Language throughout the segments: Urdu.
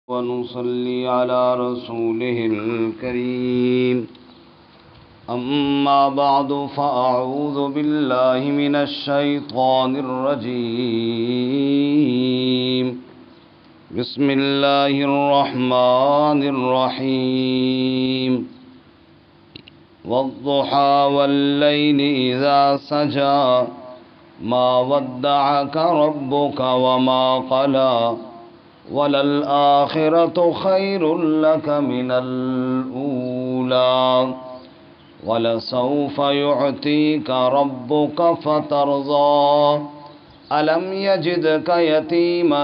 ونصلي على رسوله الكريم أما بعد فأعوذ بالله من الشيطان الرجيم بسم الله الرحمن الرحيم والضحى والليل إذا سجى ما ودعك ربك وما قلى وَلَلْآخِرَةُ خَيْرٌ لَكَ مِنَ الْأُولَى وَلَسَوْفَ يُعْطِيكَ رَبُّكَ فَتَرْضَى أَلَمْ يَجِدْكَ يَتِيمًا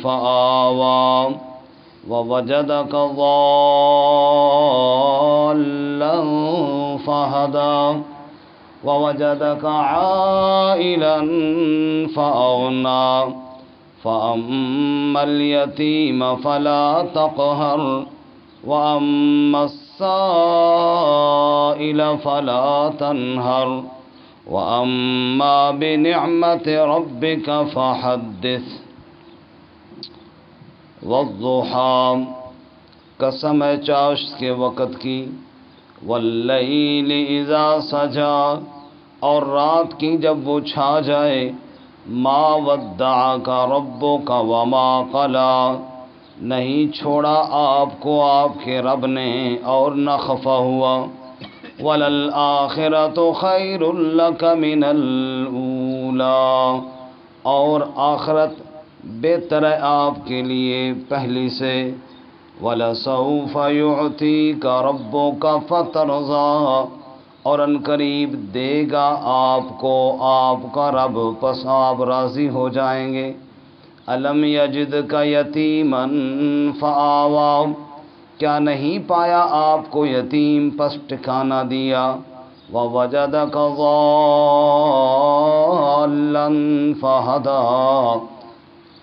فَآوَى وَوَجَدَكَ ضَالًّا فَهَدَى وَوَجَدَكَ عَائِلًا فَأَغْنَى فَأَمَّا الْيَتِيمَ فَلَا تَقْهَرْ وَأَمَّا السَّائِلَ فَلَا تَنْهَرْ وَأَمَّا بِنِعْمَةِ رَبِّكَ فَحَدِّثْ وَالضُّحَى قسم ہے چاشت کے وقت کی، وَاللَّيْلِ اِذَا سَجَى اور رات کی جب وہ چھا جائے، ما ودعک ربک وما قلی نہیں چھوڑا آپ کو آپ کے رب نے اور نہ خفا ہوا، وَلَلْآخِرَةُ خَيْرٌ لَكَ مِنَ الْأُولَى اور آخرت بہتر ہے آپ کے لیے پہلی سے، وَلَسَوْفَ يُعْطِيكَ رَبُّكَ فَتَرْضَى اور ان قریب دے گا آپ کو آپ کا رب، پس آپ راضی ہو جائیں گے۔ الم یجدک یتیما فآوی کیا نہیں پایا آپ کو یتیم پس ٹھکانہ دیا، ووجدک ضالا فہدی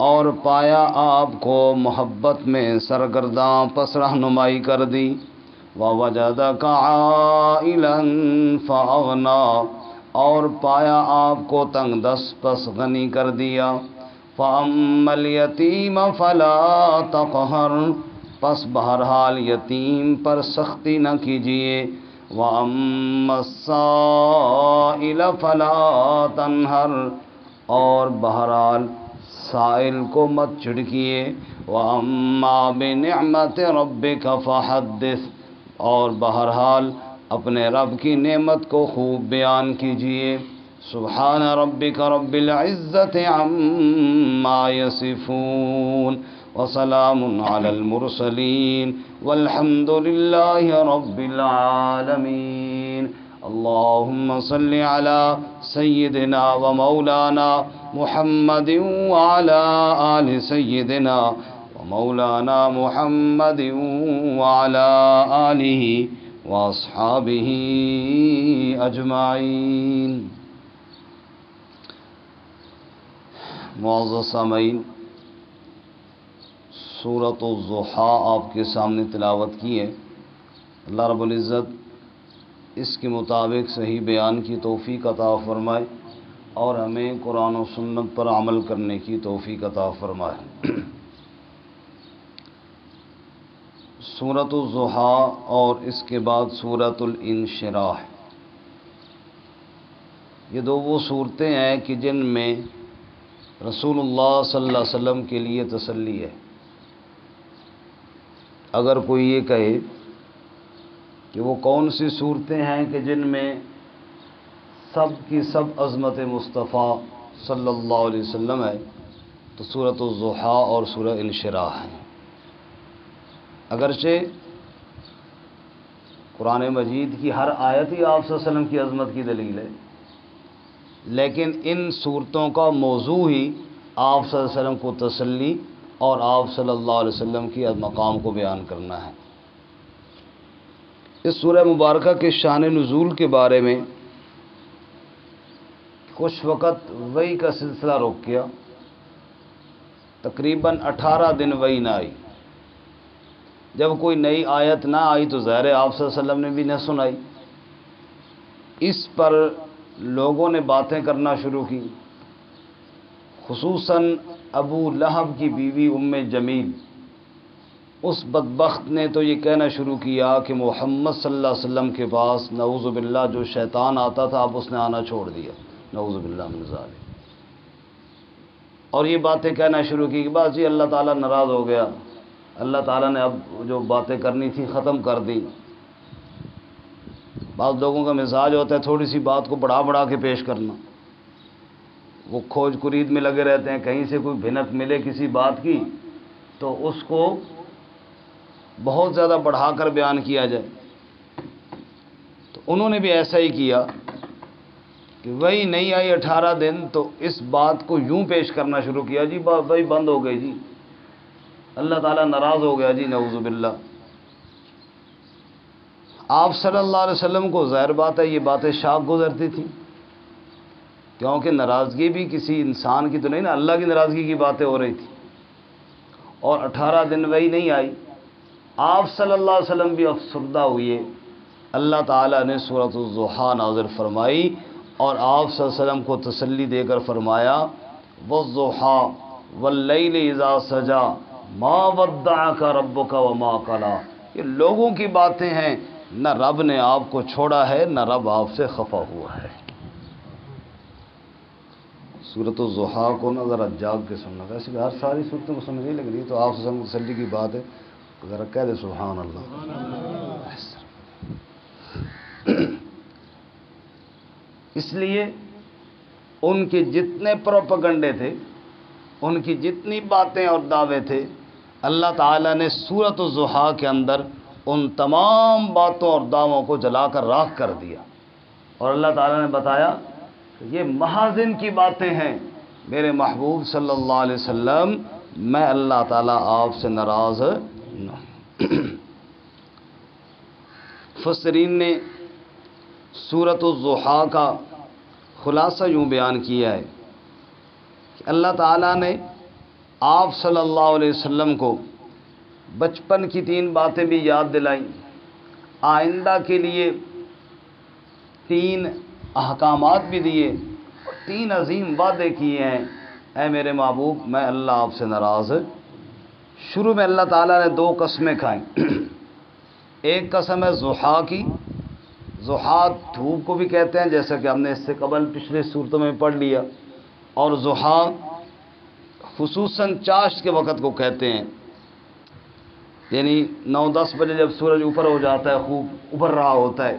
اور پایا آپ کو محبت میں سرگرداں پس رہنمائی کر دی، وَوَجَدَكَ عَائِلًا فَأَغْنَى اور پایا آپ کو تنگ دست پس غنی کر دیا، فَأَمَّا الْيَتِيمَ فَلَا تَقْهَرْ پس بہرحال یتیم پر سختی نہ کیجیے، وَأَمَّا السَّائِلَ فَلَا تَنْهَرْ اور بہرحال سائل کو مت جھڑکیے، وَأَمَّا بِنِعْمَةِ رَبِّكَ فَحَدِّثْ اور بہرحال اپنے رب کی نعمت کو خوب بیان کیجیے۔ سبحان ربک رب العزت عما یصفون وسلام علی المرسلین والحمد للہ رب العالمین۔ اللہم صل علی سیدنا و مولانا محمد وعلی آل سیدنا مولانا محمد وعلى آلہ واصحابہ اجمعین۔ معزز سامعین، سورۃ الضحیٰ آپ کے سامنے تلاوت کی ہے۔ اللہ رب العزت اس کے مطابق صحیح بیان کی توفیق عطا فرمائے اور ہمیں قرآن و سنت پر عمل کرنے کی توفیق عطا فرمائے۔ سورۃ الضحیٰ اور اس کے بعد سورۃ الانشراح، یہ دو وہ صورتیں ہیں کہ جن میں رسول اللہ صلی اللہ علیہ وسلم کے لیے تسلی ہے۔ اگر کوئی یہ کہے کہ وہ کون سی صورتیں ہیں کہ جن میں سب کی سب عظمت مصطفیٰ صلی اللہ علیہ وسلم ہے، تو سورۃ الضحیٰ اور سورۃ انشراح ہیں۔ اگرچہ قرآن مجید کی ہر آیت ہی آپ صلی اللہ علیہ وسلم کی عظمت کی دلیل ہے، لیکن ان صورتوں کا موضوع ہی آپ صلی اللہ علیہ وسلم کو تسلی اور آپ صلی اللہ علیہ وسلم کی مقام کو بیان کرنا ہے۔ اس سورہ مبارکہ کے شان نزول کے بارے میں کچھ وقت وحی کا سلسلہ رک گیا، تقریباً 18 دن وحی نہ آئی۔ جب کوئی نئی آیت نہ آئی تو ظاہر ہے آپ صلی اللہ علیہ وسلم نے بھی نہ سنائی۔ اس پر لوگوں نے باتیں کرنا شروع کی، خصوصاً ابو لہب کی بیوی ام جمیل اس بدبخت نے تو یہ کہنا شروع کیا کہ محمد صلی اللہ علیہ وسلم کے پاس نعوذ باللہ جو شیطان آتا تھا اب اس نے آنا چھوڑ دیا، نعوذ باللہ من ذالک، اور یہ باتیں کہنا شروع کی کہ بس جی اللہ تعالیٰ ناراض ہو گیا، اللہ تعالیٰ نے اب جو باتیں کرنی تھی ختم کر دی۔ بعض لوگوں کا مزاج ہوتا ہے تھوڑی سی بات کو بڑھا بڑھا کے پیش کرنا، وہ کھوج کرید میں لگے رہتے ہیں، کہیں سے کوئی بھنک ملے کسی بات کی تو اس کو بہت زیادہ بڑھا کر بیان کیا جائے۔ تو انہوں نے بھی ایسا ہی کیا کہ وہی نہیں آئی 18 دن تو اس بات کو یوں پیش کرنا شروع کیا، جی بھائی بند ہو گئی جی، اللہ تعالیٰ ناراض ہو گیا جی، نعوذ باللہ۔ آپ صلی اللہ علیہ وسلم کو ظاہر بات ہے یہ باتیں شاق گزرتی تھیں، کیونکہ ناراضگی بھی کسی انسان کی تو نہیں نا، اللہ کی ناراضگی کی باتیں ہو رہی تھی، اور 18 دن وہی نہیں آئی۔ آپ صلی اللہ علیہ وسلم بھی افسردہ ہوئے، اللہ تعالیٰ نے سورۃ الضحیٰ نازل فرمائی اور آپ صلی اللہ علیہ وسلم کو تسلی دے کر فرمایا والضحیٰ واللیل اذا سجا ما ودعک ربک وما قلی۔ یہ لوگوں کی باتیں ہیں، نہ رب نے آپ کو چھوڑا ہے نہ رب آپ سے خفا ہوا ہے۔ سورۃ الضحیٰ کو نہ ذرا جاگ کے سننا، ویسے بھی ہر ساری صورتوں کو سمجھ نہیں لگ رہی تو آپ سے تسلی کی بات ہے، ذرا کہہ دے سبحان اللہ۔ اس لیے ان کے جتنے پروپیگنڈے تھے، ان کی جتنی باتیں اور دعوے تھے، اللہ تعالیٰ نے سورۃ الضحیٰ کے اندر ان تمام باتوں اور دعووں کو جلا کر راکھ کر دیا، اور اللہ تعالیٰ نے بتایا کہ یہ محاذن کی باتیں ہیں میرے محبوب صلی اللہ علیہ وسلم، میں اللہ تعالیٰ آپ سے ناراض نہ ہوں۔ مفسرین نے سورۃ الضحیٰ کا خلاصہ یوں بیان کیا ہے کہ اللہ تعالیٰ نے آپ صلی اللہ علیہ وسلم کو بچپن کی 3 باتیں بھی یاد دلائیں، آئندہ کے لیے 3 احکامات بھی دیے، اور 3 عظیم وعدے کیے ہیں، اے میرے محبوب میں اللہ آپ سے ناراض۔ شروع میں اللہ تعالیٰ نے 2 قسمیں کھائیں، ایک قسم ہے ضحیٰ کی، ضحیٰ دھوپ کو بھی کہتے ہیں جیسا کہ ہم نے اس سے قبل پچھلے صورتوں میں پڑھ لیا، اور ضحیٰ خصوصاً چاشت کے وقت کو کہتے ہیں، یعنی 9-10 بجے جب سورج اوپر ہو جاتا ہے، خوب ابھر رہا ہوتا ہے،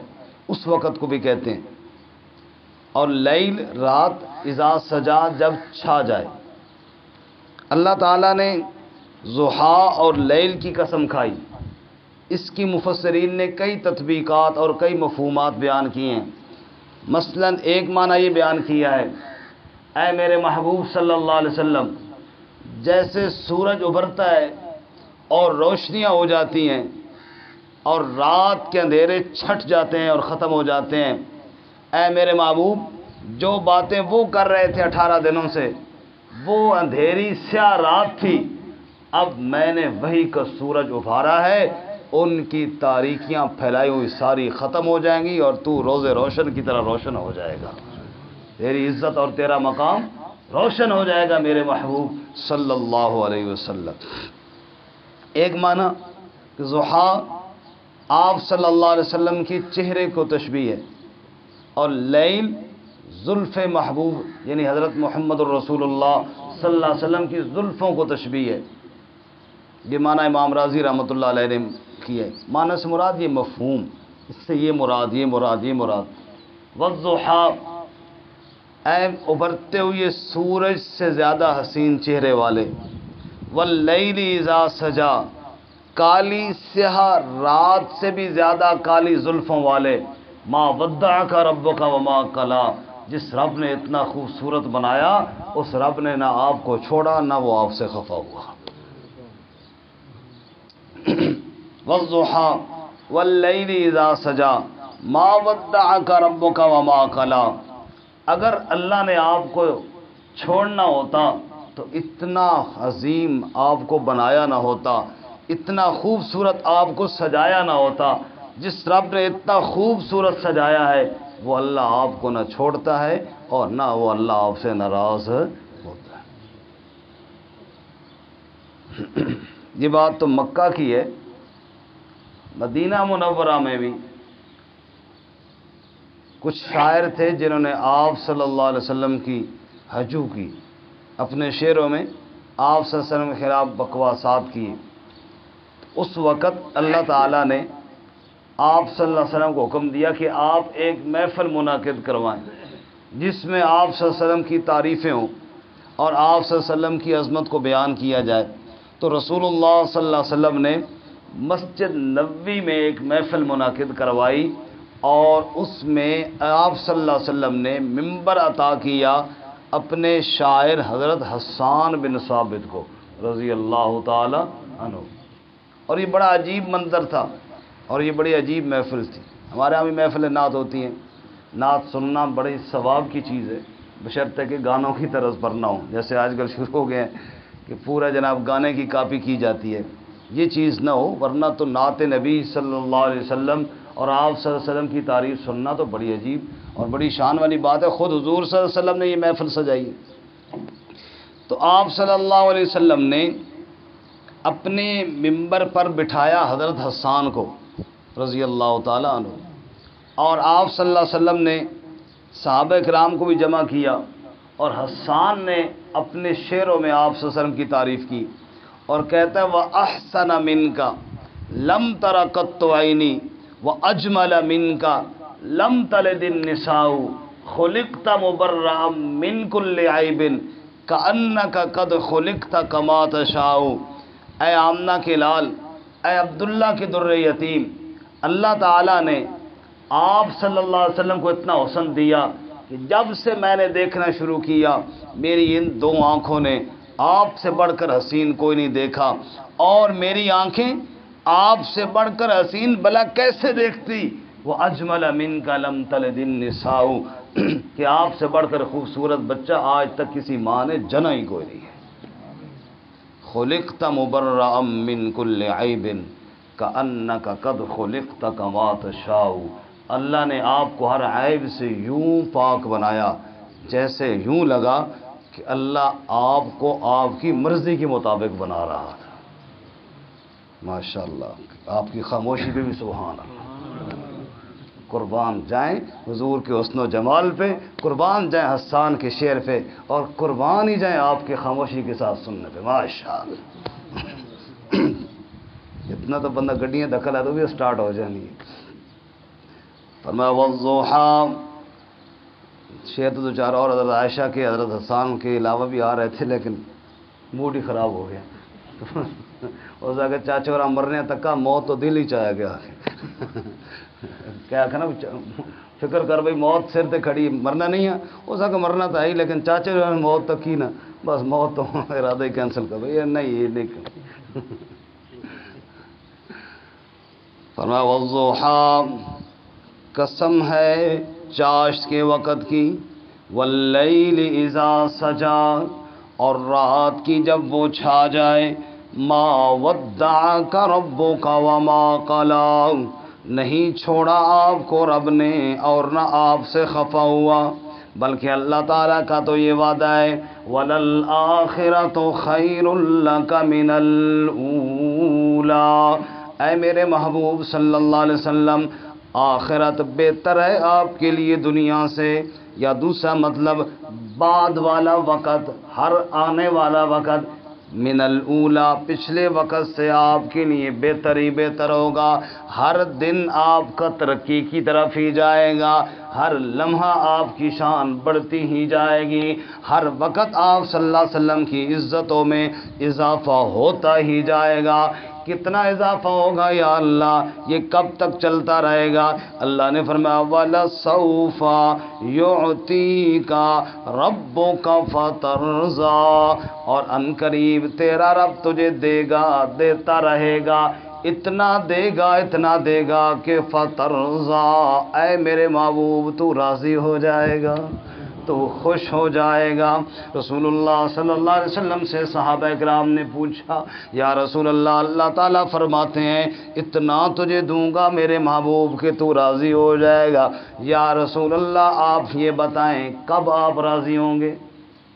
اس وقت کو بھی کہتے ہیں، اور لیل رات اذا سجا جب چھا جائے۔ اللہ تعالیٰ نے ضحیٰ اور لیل کی قسم کھائی، اس کی مفسرین نے کئی تطبیقات اور کئی مفہومات بیان کیے ہیں۔ مثلا ایک معنی یہ بیان کیا ہے، اے میرے محبوب صلی اللہ علیہ وسلم، جیسے سورج ابھرتا ہے اور روشنیاں ہو جاتی ہیں اور رات کے اندھیرے چھٹ جاتے ہیں اور ختم ہو جاتے ہیں، اے میرے محبوب جو باتیں وہ کر رہے تھے 18 دنوں سے، وہ اندھیری سیاہ رات تھی، اب میں نے وہی کا سورج ابھارا ہے، ان کی تاریکیاں پھیلائی ہوئی ساری ختم ہو جائیں گی اور تو روز روشن کی طرح روشن ہو جائے گا، تیری عزت اور تیرا مقام روشن ہو جائے گا میرے محبوب صلی اللہ علیہ وسلم۔ ایک معنی کہ ضحیٰ آپ صلی اللہ علیہ وسلم کی چہرے کو تشبیہ ہے، اور لیل زلف محبوب یعنی حضرت محمد الرسول اللہ صلی اللہ علیہ وسلم کی زلفوں کو تشبیہ ہے۔ یہ معنی امام راضی رحمۃ اللہ علیہ نے کیا ہے۔ معنی سے مراد یہ مفہوم، اس سے یہ مراد یہ مراد یہ مراد۔ والضحیٰ، اے ابھرتے ہوئے سورج سے زیادہ حسین چہرے والے، واللیل اذا سجا، کالی سیاہ رات سے بھی زیادہ کالی زلفوں والے، ما ودعک ربک وما قلی، جس رب نے اتنا خوبصورت بنایا اس رب نے نہ آپ کو چھوڑا نہ وہ آپ سے خفا ہوا۔ والضحیٰ واللیل اذا سجا ما ودعک ربک وما قلی، اگر اللہ نے آپ کو چھوڑنا ہوتا تو اتنا عظیم آپ کو بنایا نہ ہوتا، اتنا خوبصورت آپ کو سجایا نہ ہوتا۔ جس رب نے اتنا خوبصورت سجایا ہے وہ اللہ آپ کو نہ چھوڑتا ہے اور نہ وہ اللہ آپ سے ناراض ہوتا ہے۔ یہ بات تو مکہ کی ہے، مدینہ منورہ میں بھی کچھ شاعر تھے جنہوں نے آپ صلی اللہ علیہ وسلم کی ہجو کی، اپنے شعروں میں آپ صلی اللہ علیہ وسلم کے خلاف بکواسات کی۔ اس وقت اللہ تعالیٰ نے آپ صلی اللہ علیہ وسلم کو حکم دیا کہ آپ ایک محفل منعقد کروائیں جس میں آپ صلی اللہ علیہ وسلم کی تعریفیں ہوں اور آپ صلی اللہ علیہ وسلم کی عظمت کو بیان کیا جائے۔ تو رسول اللہ صلی اللہ علیہ وسلم نے مسجد نبوی میں ایک محفل منعقد کروائی اور اس میں آپ صلی اللہ علیہ وسلم نے ممبر عطا کیا اپنے شاعر حضرت حسان بن ثابت کو رضی اللہ تعالی عنہ۔ اور یہ بڑا عجیب منظر تھا اور یہ بڑی عجیب محفل تھی۔ ہمارے یہاں بھی محفل نعت ہوتی ہیں، نعت سننا بڑی ثواب کی چیز ہے، بشرطے کہ گانوں کی طرز پر نہ ہو، جیسے آج کل شروع ہو گئے ہیں کہ پورا جناب گانے کی کاپی کی جاتی ہے، یہ چیز نہ ہو، ورنہ تو نعت نبی صلی اللہ علیہ وسلم اور آپ صلی اللہ علیہ وسلم کی تعریف سننا تو بڑی عجیب اور بڑی شان والی بات ہے۔ خود حضور صلی اللہ علیہ وسلم نے یہ محفل سجائی ہے۔ تو آپ صلی اللہ علیہ وسلم نے اپنے ممبر پر بٹھایا حضرت حسان کو رضی اللہ تعالیٰ عنہ، اور آپ صلی اللہ علیہ وسلم نے صحابہ کرام کو بھی جمع کیا، اور حسان نے اپنے شعروں میں آپ صلی اللہ علیہ وسلم کی تعریف کی اور کہتا ہے وَأَحْسَنَ مِنْكَ لَمْ تَرَ قَطُّ عَيْنِي وَأَجْمَلَ مِنْكَ لَمْ تَلِدِ النِّسَاءُ خُلِقْتَ مُبَرَّأً مِنْ كُلِّ عَيْبٍ كَأَنَّكَ قَدْ خُلِقْتَ كَمَا تَشَاءُ۔ اے آمنہ کے لال، اے عبداللہ کے در یتیم، اللہ تعالیٰ نے آپ صلی اللہ علیہ وسلم کو اتنا حسن دیا کہ جب سے میں نے دیکھنا شروع کیا میری ان دو آنکھوں نے آپ سے بڑھ کر حسین کوئی نہیں دیکھا، اور میری آنکھیں آپ سے بڑھ کر حسین بلا کیسے دیکھتی؟ وہ اجمل منک لم تلد النساء، کہ آپ سے بڑھ کر خوبصورت بچہ آج تک کسی ماں نے جنا ہی کوئی نہیں ہے۔ خلقت مبرأ من کل عیب کأنک قد خلقت کما تشاء۔ اللہ نے آپ کو ہر عیب سے یوں پاک بنایا جیسے یوں لگا کہ اللہ آپ کو آپ کی مرضی کے مطابق بنا رہا تھا۔ ماشاءاللہ، آپ کی خاموشی پہ بھی سبحان اللہ۔ قربان جائیں حضور کے حسن و جمال پہ، قربان جائیں حسان کے شعر پہ، اور قربان ہی جائیں آپ کے خاموشی کے ساتھ سننے پہ۔ ماشاءاللہ، اتنا تو بندہ گڈیاں دخل ہے تو بھی سٹارٹ ہو جانی ہے۔ فرمایا والضحیٰ، شعر تو چار اور حضرت عائشہ کے حضرت حسان کے علاوہ بھی آ رہے تھے لیکن موڈ ہی خراب ہو گیا۔ اس اگر چاچے اور مرنے تک کا موت تو دل ہی چاہیا گیا کیا کہنا فکر کر بھائی موت سر تے کھڑی، مرنا نہیں ہے اس کا مرنا تو ہے ہی، لیکن چاچے جو ہے موت تک ہی نا، بس موت تو ارادہ ہی کینسل کر بھائی نہیں یہ نہیں۔ فرمایا والضحیٰ، قسم ہے چاشت کے وقت کی، واللیل اذا سجا، اور رات کی جب وہ چھا جائے، ما ودعک ربک وما قلی، نہیں چھوڑا آپ کو رب نے اور نہ آپ سے خفا ہوا، بلکہ اللہ تعالیٰ کا تو یہ وعدہ ہے وَلَلْآخِرَةُ خَيْرٌ لَكَ مِنَ الْأُولَىٰ، اے میرے محبوب صلی اللہ علیہ وسلم آخرت بہتر ہے آپ کے لیے دنیا سے، یا دوسرا مطلب بعد والا وقت، ہر آنے والا وقت، من الاولا، پچھلے وقت سے آپ کے لیے بہتر ہی بہتر ہوگا۔ ہر دن آپ کا ترقی کی طرف ہی جائے گا، ہر لمحہ آپ کی شان بڑھتی ہی جائے گی، ہر وقت آپ صلی اللہ علیہ وسلم کی عزتوں میں اضافہ ہوتا ہی جائے گا۔ کتنا اضافہ ہوگا یا اللہ؟ یہ کب تک چلتا رہے گا؟ اللہ نے فرمایا وَلَسَوْفَ يُعْطِيكَ رَبُّكَ فَتَرْضَىٰ، اور ان قریب تیرا رب تجھے دے گا، دیتا رہے گا، اتنا دے گا اتنا دے گا کہ فَتَرْضَىٰ، اے میرے محبوب تو راضی ہو جائے گا، تو خوش ہو جائے گا۔ رسول اللہ صلی اللہ علیہ وسلم سے صحابہ کرام نے پوچھا یا رسول اللہ، اللہ تعالیٰ فرماتے ہیں اتنا تجھے دوں گا میرے محبوب کہ تو راضی ہو جائے گا، یا رسول اللہ آپ یہ بتائیں کب آپ راضی ہوں گے؟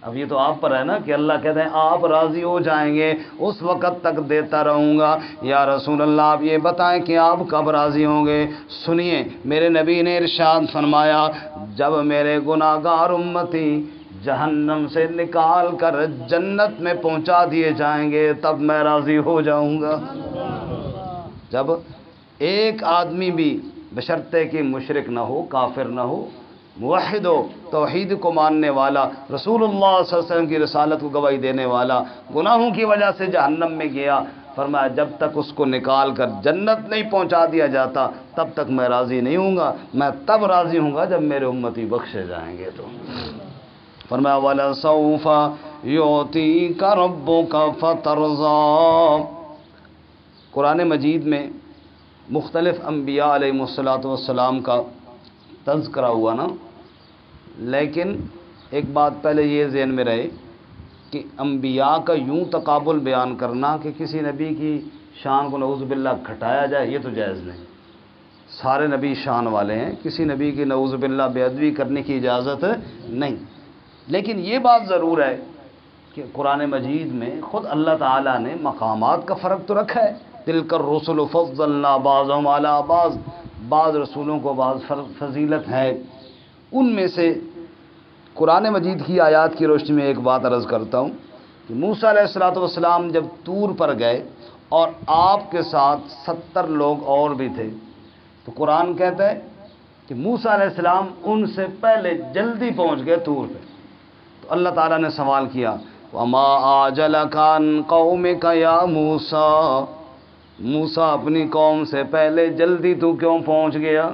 اب یہ تو آپ پر ہے نا کہ اللہ کہتے ہیں آپ راضی ہو جائیں گے اس وقت تک دیتا رہوں گا۔ یا رسول اللہ آپ یہ بتائیں کہ آپ کب راضی ہوں گے؟ سنیے میرے نبی نے ارشاد فرمایا جب میرے گناہ گار امتی جہنم سے نکال کر جنت میں پہنچا دیے جائیں گے تب میں راضی ہو جاؤں گا۔ جب ایک آدمی بھی بشرطے کہ مشرک نہ ہو، کافر نہ ہو، موحد ہو، توحید کو ماننے والا، رسول اللہ صلی اللہ علیہ وسلم کی رسالت کو گواہی دینے والا، گناہوں کی وجہ سے جہنم میں گیا، فرمایا جب تک اس کو نکال کر جنت نہیں پہنچا دیا جاتا تب تک میں راضی نہیں ہوں گا۔ میں تب راضی ہوں گا جب میرے امتی بخشے جائیں گے۔ تو فرمایا وَلَسَوْفَ يُعْطِيكَ رَبُّكَ فَتَرْضَىٰ۔ قرآن مجید میں مختلف انبیاء علیہ السلام کا تذکرہ ہوا نا، لیکن ایک بات پہلے یہ ذہن میں رہے کہ انبیاء کا یوں تقابل بیان کرنا کہ کسی نبی کی شان کو نعوذ باللہ گھٹایا جائے، یہ تو جائز نہیں۔ سارے نبی شان والے ہیں، کسی نبی کی نعوذ باللہ بے ادبی کرنے کی اجازت نہیں، لیکن یہ بات ضرور ہے کہ قرآن مجید میں خود اللہ تعالیٰ نے مقامات کا فرق تو رکھا ہے۔ تلک الرسل فضلنا بعضهم علی بعض، بعض رسولوں کو بعض فضیلت ہے۔ ان میں سے قرآن مجید کی آیات کی روشنی میں ایک بات عرض کرتا ہوں کہ موسیٰ علیہ السلام جب طور پر گئے اور آپ کے ساتھ 70 لوگ اور بھی تھے، تو قرآن کہتا ہے کہ موسیٰ علیہ السلام ان سے پہلے جلدی پہنچ گئے طور پہ۔ تو اللہ تعالیٰ نے سوال کیا وَمَا أَعْجَلَكَ عَنْ قَوْمِكَ يَا مُوسَىٰ، موسیٰ اپنی قوم سے پہلے جلدی تو کیوں پہنچ گیا؟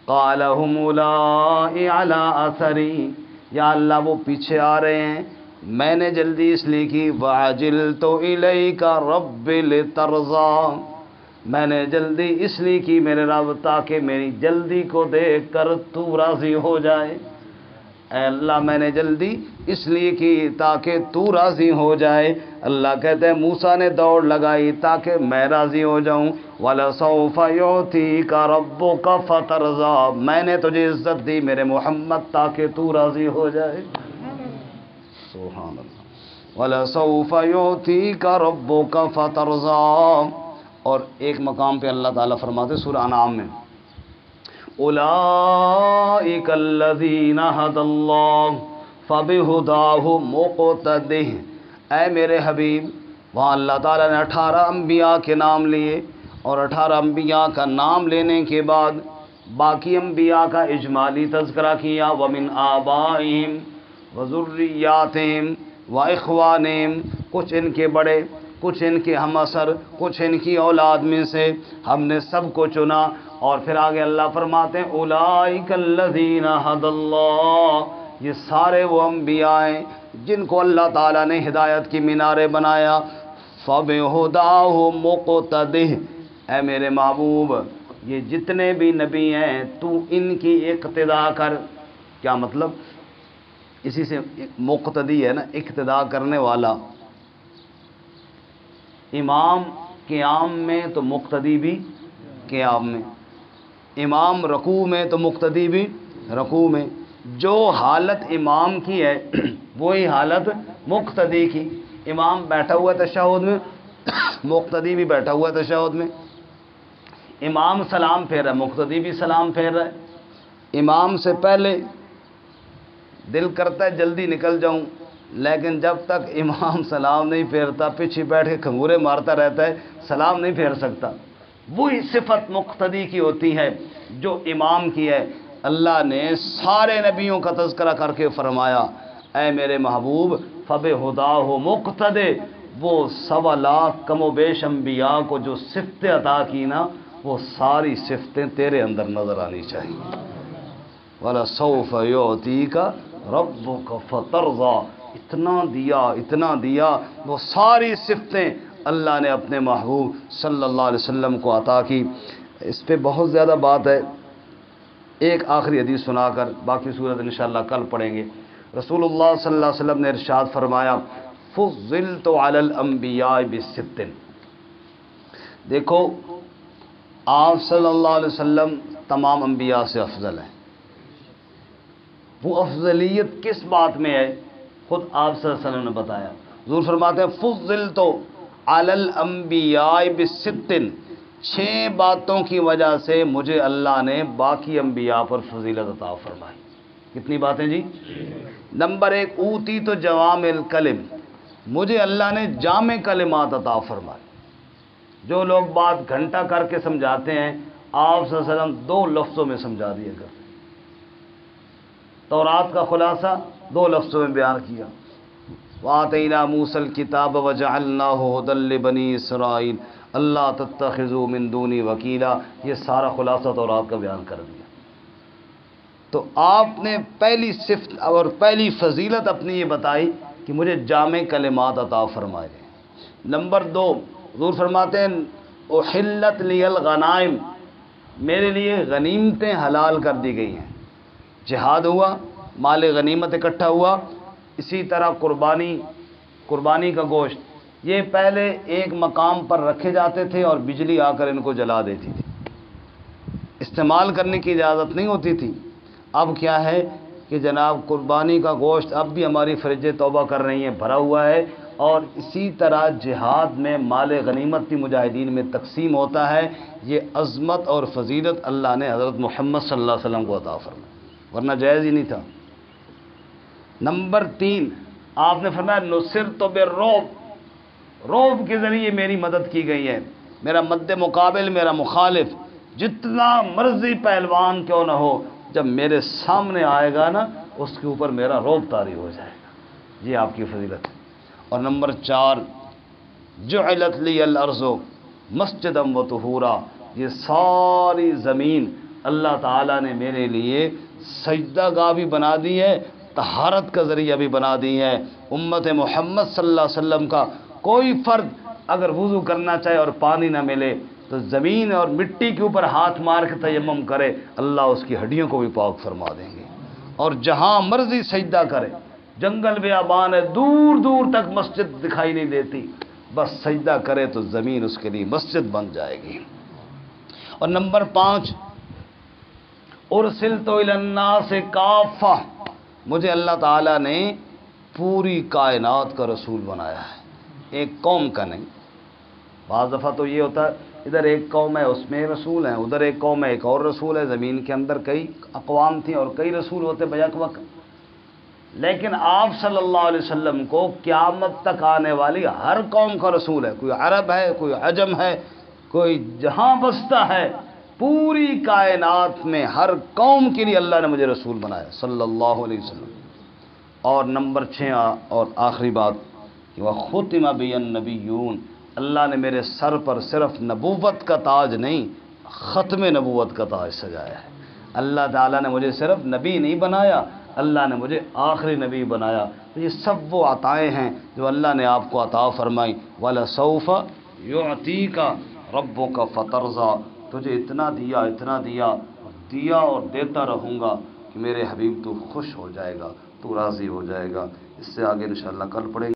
قَالَ هُمْ أُولَٰئِ عَلَىٰ أَثَرِي، یا اللہ وہ پیچھے آ رہے ہیں، میں نے جلدی اس لیے کی وَعَجِلْتُ إِلَيْكَ رَبِّ لِتَرْضَىٰ، میں نے جلدی اس لیے کی میرے رب تاکہ میری جلدی کو دیکھ کر تو راضی ہو جائے۔ اے اللہ میں نے جلدی اس لیے کی تاکہ تو راضی ہو جائے۔ اللہ کہتے ہیں موسیٰ نے دوڑ لگائی تاکہ میں راضی ہو جاؤں۔ وَلَسَوْفَ يُعْطِيكَ رَبُّكَ فَتَرْضَىٰ، میں نے تجھے عزت دی میرے محمد تاکہ تو راضی ہو جائے۔ سبحان اللہ۔ وَلَسَوْفَ يُعْطِيكَ رَبُّكَ فَتَرْضَىٰ، اور ایک مقام پہ اللہ تعالیٰ فرماتے سورہ انعام میں اولئک الذین ھدی اللہ فبہداہ مقتدہ، اے میرے حبیب وہاں اللہ تعالیٰ نے 18 انبیاء کے نام لیے، اور 18 انبیاء کا نام لینے کے بعد باقی انبیاء کا اجمالی تذکرہ کیا ومن آبائہم وذریاتہم واخوانہم، کچھ ان کے بڑے، کچھ ان کے ہم اثر، کچھ ان کی اولاد میں سے ہم نے سب کو چنا۔ اور پھر آگے اللہ فرماتے ہیں اولئک الذین ھدی اللہ، یہ سارے وہ انبیاء ہیں جن کو اللہ تعالیٰ نے ہدایت کی میناریں بنایا۔ فبہداہ مقتدہ، اے میرے محبوب یہ جتنے بھی نبی ہیں تو ان کی اقتدا کر۔ کیا مطلب؟ اسی سے مقتدی ہے نا، اقتدا کرنے والا۔ امام قیام میں تو مقتدی بھی قیام میں، امام رکوع میں تو مقتدی بھی رکوع میں۔ جو حالت امام کی ہے وہی حالت مقتدی کی۔ امام بیٹھا ہوا ہے تشہد میں، مقتدی بھی بیٹھا ہوا ہے تشہد میں۔ امام سلام پھیر رہا ہے، مقتدی بھی سلام پھیر رہا ہے۔ امام سے پہلے دل کرتا ہے جلدی نکل جاؤں، لیکن جب تک امام سلام نہیں پھیرتا پیچھے بیٹھ کے کھنگورے مارتا رہتا ہے، سلام نہیں پھیر سکتا۔ وہی صفت مقتدی کی ہوتی ہے جو امام کی ہے۔ اللہ نے سارے نبیوں کا تذکرہ کر کے فرمایا اے میرے محبوب فبہداہ مقتدہ، وہ 1.25 لاکھ کم و بیش انبیاء کو جو صفتیں عطا کی نا، وہ ساری صفتیں تیرے اندر نظر آنی چاہیے۔ وَلَسَوْفَ يُعْطِيكَ رَبُّكَ فَتَرْضَىٰ، اتنا دیا، وہ ساری صفتیں اللہ نے اپنے محبوب صلی اللہ علیہ وسلم کو عطا کی۔ اس پہ بہت زیادہ بات ہے، ایک آخری حدیث سنا کر باقی صورت انشاءاللہ کل پڑھیں گے۔ رسول اللہ صلی اللہ علیہ وسلم نے ارشاد فرمایا فضلت علی الانبیاء بست، دیکھو آپ صلی اللہ علیہ وسلم تمام انبیاء سے افضل ہیں۔ وہ افضلیت کس بات میں ہے خود آپ صلی اللہ علیہ وسلم نے بتایا. حضور فرماتے ہیں فضلت علی الانبیاء بست، 6 باتوں کی وجہ سے مجھے اللہ نے باقی انبیاء پر فضیلت عطا فرمائی. کتنی باتیں جی؟ نمبر 1 اوتی تو جوامع الکلم، مجھے اللہ نے جامع کلمات عطا فرمائے. جو لوگ بات گھنٹہ کر کے سمجھاتے ہیں، آپ صلی اللہ علیہ وسلم 2 لفظوں میں سمجھا دیا کرتے. تورات کا خلاصہ 2 لفظوں میں بیان کیا. وَآتَيْنَا مُوسَى الْكِتَابَ وَجَعَلْنَاهُ هُدًى لِبَنِي إِسْرَائِيلَ اللہ تتخذوا من دونی وکیلا، یہ سارا خلاصہ تورات کا بیان کر دیا. تو آپ نے پہلی صفت اور پہلی فضیلت اپنی یہ بتائی کہ مجھے جامع کلمات عطا فرمائے. نمبر 2 حضور فرماتے ہیں احلت لی الغنائم، میرے لیے غنیمتیں حلال کر دی گئی ہیں. جہاد ہوا، مال غنیمت اکٹھا ہوا. اسی طرح قربانی کا گوشت، یہ پہلے ایک مقام پر رکھے جاتے تھے اور بجلی آ کر ان کو جلا دیتی تھی، استعمال کرنے کی اجازت نہیں ہوتی تھی. اب کیا ہے کہ جناب قربانی کا گوشت اب بھی ہماری فرج توبہ کر رہی ہیں، بھرا ہوا ہے. اور اسی طرح جہاد میں مال غنیمت بھی مجاہدین میں تقسیم ہوتا ہے. یہ عظمت اور فضیلت اللہ نے حضرت محمد صلی اللہ علیہ وسلم کو عطا فرمائی، ورنہ جائز ہی نہیں تھا. نمبر 3 آپ نے فرمایا نصرت بالرعب، رعب کے ذریعے میری مدد کی گئی ہے. میرا مد مقابل، میرا مخالف جتنا مرضی پہلوان کیوں نہ ہو، جب میرے سامنے آئے گا نا اس کے اوپر میرا رعب طاری ہو جائے گا. یہ آپ کی فضیلت ہے. اور نمبر 4 جعلت لی الارض مسجدا و طہورا، یہ ساری زمین اللہ تعالیٰ نے میرے لیے سجدہ گاہ بھی بنا دی ہے، طہارت کا ذریعہ بھی بنا دی ہے. امت محمد صلی اللہ علیہ وسلم کا کوئی فرد اگر وضو کرنا چاہے اور پانی نہ ملے تو زمین اور مٹی کے اوپر ہاتھ مار کے تیمم کرے، اللہ اس کی ہڈیوں کو بھی پاک فرما دیں گے. اور جہاں مرضی سجدہ کرے، جنگل بیابان ہے، دور دور تک مسجد دکھائی نہیں دیتی، بس سجدہ کرے تو زمین اس کے لیے مسجد بن جائے گی. اور نمبر 5 ارسلت الی الناس کافہ، مجھے اللہ تعالیٰ نے پوری کائنات کا رسول بنایا ہے، ایک قوم کا نہیں. بعض دفعہ تو یہ ہوتا ہے ادھر ایک قوم ہے اس میں رسول ہیں، ادھر ایک قوم ہے ایک اور رسول ہے. زمین کے اندر کئی اقوام تھیں اور کئی رسول ہوتے بیک وقت، لیکن آپ صلی اللہ علیہ وسلم کو قیامت تک آنے والی ہر قوم کا رسول ہے. کوئی عرب ہے، کوئی عجم ہے، کوئی جہاں بستا ہے، پوری کائنات میں ہر قوم کے لیے اللہ نے مجھے رسول بنایا صلی اللہ علیہ وسلم. اور نمبر 6 اور آخری بات کہ وَخُتِمَ بِيَ النَّبِيُّونَ، اللہ نے میرے سر پر صرف نبوت کا تاج نہیں، ختم نبوت کا تاج سجایا ہے. اللہ تعالیٰ نے مجھے صرف نبی نہیں بنایا، اللہ نے مجھے آخری نبی بنایا. تو یہ سب وہ عطائیں ہیں جو اللہ نے آپ کو عطا فرمائی. وَلَسَوْفَ يُعْطِيكَ رَبُّكَ فَتَرْضَىٰ، تجھے اتنا دیا اور دیتا رہوں گا کہ میرے حبیب تو خوش ہو جائے گا، تو راضی ہو جائے گا. اس سے آگے انشاءاللہ کل پڑھیں گے.